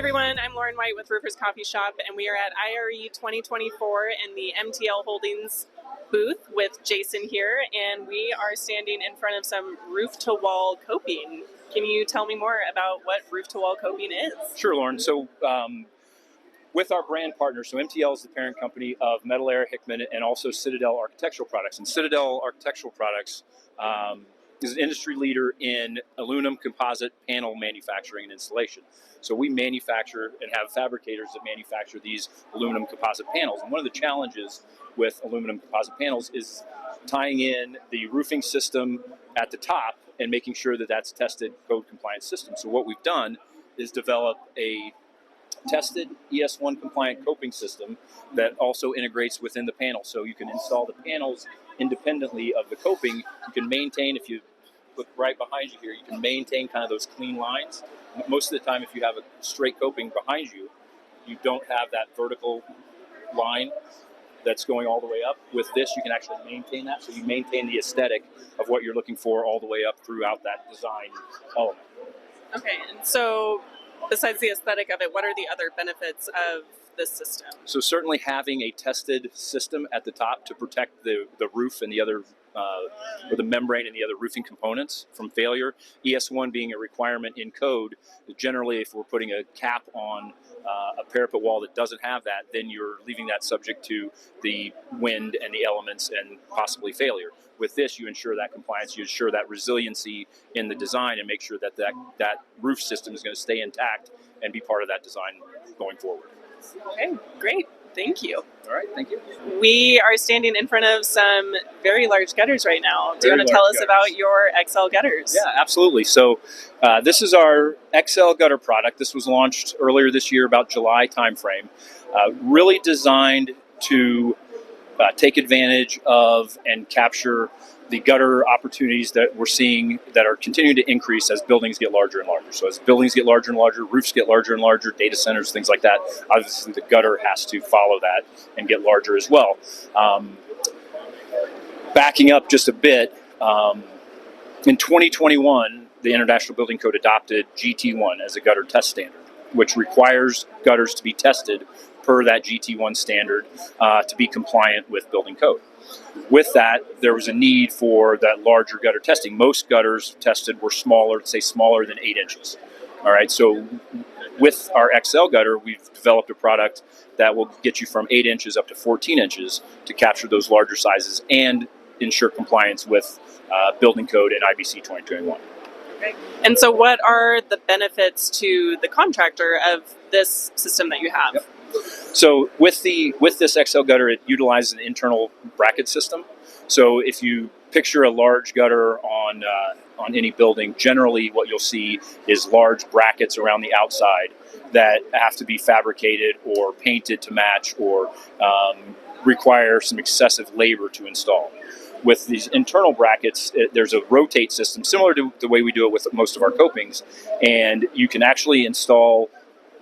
everyone, I'm Lauren White with Roofers Coffee Shop, and we are at IRE 2024 in the MTL Holdings booth with Jason here, and we are standing in front of some roof-to-wall coping. Can you tell me more about what roof-to-wall coping is? Sure, Lauren. So with our brand partners, so MTL is the parent company of Metal Air, Hickman, and also Citadel Architectural Products. And Citadel Architectural Products is an industry leader in aluminum composite panel manufacturing and installation. So we manufacture and have fabricators that manufacture these aluminum composite panels. And one of the challenges with aluminum composite panels is tying in the roofing system at the top and making sure that that's tested code compliant system. So what we've done is develop a tested ES1 compliant coping system that also integrates within the panel. So you can install the panels independently of the coping. You can maintain, if you look right behind you here, you can maintain kind of those clean lines. Most of the time, if you have a straight coping behind you, you don't have that vertical line that's going all the way up. With this, you can actually maintain that. So you maintain the aesthetic of what you're looking for all the way up throughout that design element. Okay, and so besides the aesthetic of it, what are the other benefits of this system? So certainly having a tested system at the top to protect the roof and the other, or the membrane and the other roofing components from failure. ES1 being a requirement in code, generally if we're putting a cap on a parapet wall that doesn't have that, then you're leaving that subject to the wind and the elements and possibly failure. With this, you ensure that compliance, you ensure that resiliency in the design and make sure that that roof system is going to stay intact and be part of that design going forward. Okay, great. Thank you. All right, thank you. We are standing in front of some very large gutters right now. Do you want to tell us about your XL gutters? Yeah, absolutely. So this is our XL gutter product. This was launched earlier this year, about July timeframe. Really designed to take advantage of and capture the gutter opportunities that we're seeing that are continuing to increase as buildings get larger and larger. So as buildings get larger and larger, roofs get larger and larger, data centers, things like that, obviously the gutter has to follow that and get larger as well. Backing up just a bit, in 2021, the International Building Code adopted GT1 as a gutter test standard, which requires gutters to be tested per that GT1 standard to be compliant with building code. With that, there was a need for that larger gutter testing. Most gutters tested were smaller, say smaller than 8 inches. All right, so with our XL gutter, we've developed a product that will get you from 8 inches up to 14 inches to capture those larger sizes and ensure compliance with building code and IBC 2021. Okay. And so what are the benefits to the contractor of this system that you have? Yep. So with this XL gutter, it utilizes an internal bracket system. So if you picture a large gutter on any building, generally what you'll see is large brackets around the outside that have to be fabricated or painted to match or require some excessive labor to install. With these internal brackets, there's a rotate system similar to the way we do it with most of our copings, and you can actually install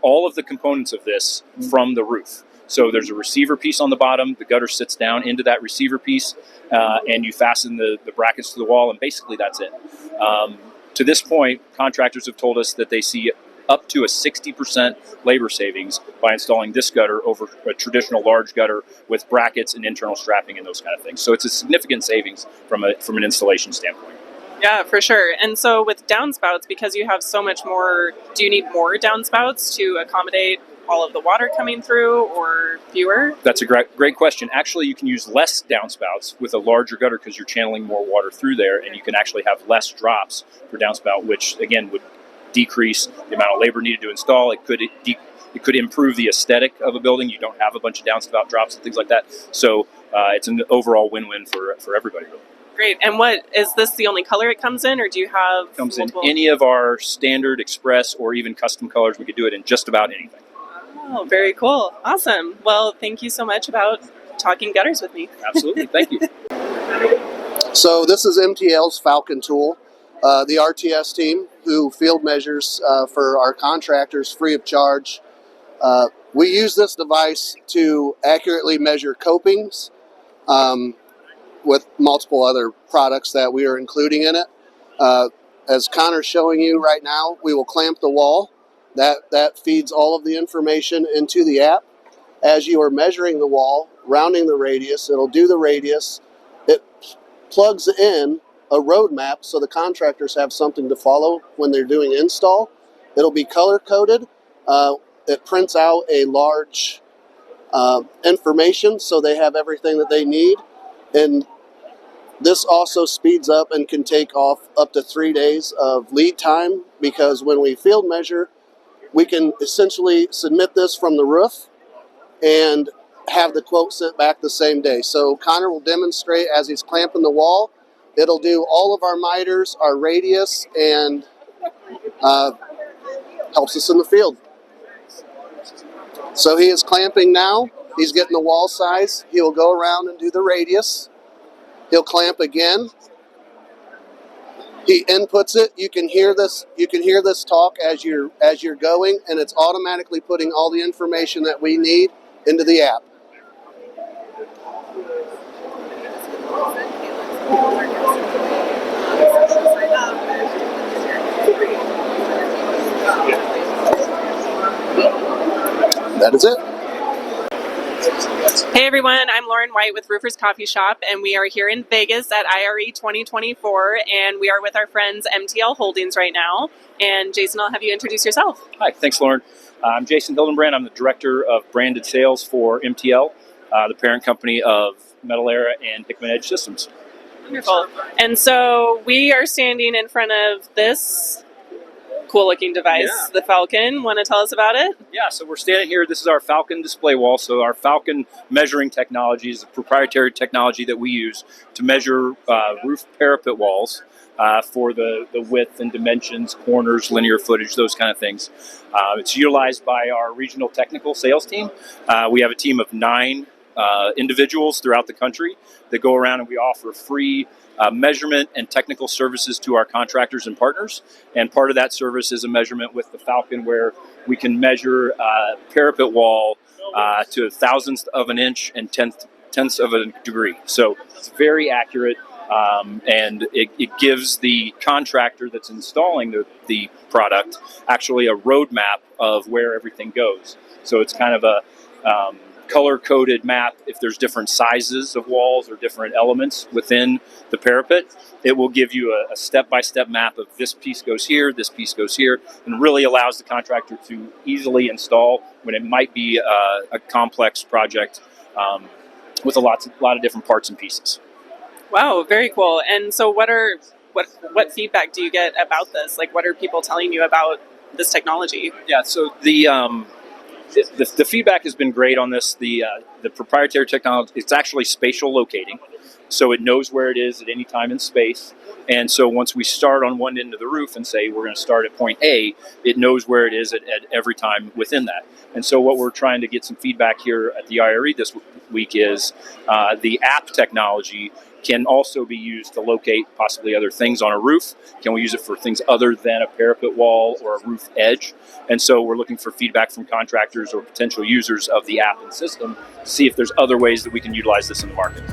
all of the components of this from the roof. So there's a receiver piece on the bottom, the gutter sits down into that receiver piece, and you fasten the brackets to the wall, and basically that's it. To this point, contractors have told us that they see up to a 60% labor savings by installing this gutter over a traditional large gutter with brackets and internal strapping and those kind of things. So it's a significant savings from an installation standpoint. Yeah, for sure. And so with downspouts, because you have so much more, do you need more downspouts to accommodate all of the water coming through or fewer? That's a great question. Actually, you can use less downspouts with a larger gutter because you're channeling more water through there, and you can actually have less drops per downspout, which again would decrease the amount of labor needed to install. It could improve the aesthetic of a building. You don't have a bunch of downspout drops and things like that. So it's an overall win-win for everybody, really. Great. And what is this the only color it comes in, or do you have comes multiple? In any of our standard, express, or even custom colors? We could do it in just about anything. Oh, very cool. Awesome. Well, thank you so much about talking gutters with me. Absolutely. Thank you. So this is MTL's Falcon tool, the RTS team who field measures for our contractors free of charge. We use this device to accurately measure copings with multiple other products that we are including in it. As Connor's showing you right now, we will clamp the wall. That feeds all of the information into the app. As you are measuring the wall, rounding the radius, it'll do the radius. It plugs in a roadmap so the contractors have something to follow when they're doing install. It'll be color coded. It prints out a large information so they have everything that they need. And this also speeds up and can take off up to 3 days of lead time, because when we field measure, we can essentially submit this from the roof and have the quote sent back the same day. So Connor will demonstrate as he's clamping the wall. It'll do all of our miters, our radius, and helps us in the field. So he is clamping now. He's getting the wall size. He will go around and do the radius. He'll clamp again. He inputs it. You can hear this. You can hear this talk as you're going, and it's automatically putting all the information that we need into the app. That is it. Hey everyone, I'm Lauren White with Roofers Coffee Shop, and we are here in Vegas at IRE 2024, and we are with our friends MTL Holdings right now. And Jason, I'll have you introduce yourself. Hi, thanks, Lauren. I'm Jason Hildenbrand. I'm the Director of Branded Sales for MTL, the parent company of Metal Era and Hickman Edge Systems. Wonderful. And so we are standing in front of this cool-looking device, the Falcon. Want to tell us about it? Yeah, so we're standing here. This is our Falcon display wall. So our Falcon measuring technology is a proprietary technology that we use to measure roof parapet walls for the width and dimensions, corners, linear footage, those kind of things. It's utilized by our regional technical sales team. We have a team of 9 individuals throughout the country that go around, and we offer free measurement and technical services to our contractors and partners. And part of that service is a measurement with the Falcon, where we can measure parapet wall to thousandths of an inch and tenths of a degree. So it's very accurate, and it gives the contractor that's installing the product actually a roadmap of where everything goes. So it's kind of a color-coded map. If there's different sizes of walls or different elements within the parapet, it will give you a step-by-step map of this piece goes here, this piece goes here, and really allows the contractor to easily install when it might be a complex project with a lot of different parts and pieces. Wow, very cool. And so what feedback do you get about this? Like, what are people telling you about this technology? Yeah, so the feedback has been great on this. The proprietary technology, it's actually spatial locating. So it knows where it is at any time in space. And so once we start on one end of the roof and say we're going to start at point A, it knows where it is at every time within that. And so what we're trying to get some feedback here at the IRE this week is the app technology can also be used to locate possibly other things on a roof. Can we use it for things other than a parapet wall or a roof edge? And so we're looking for feedback from contractors or potential users of the app and system to see if there's other ways that we can utilize this in the market.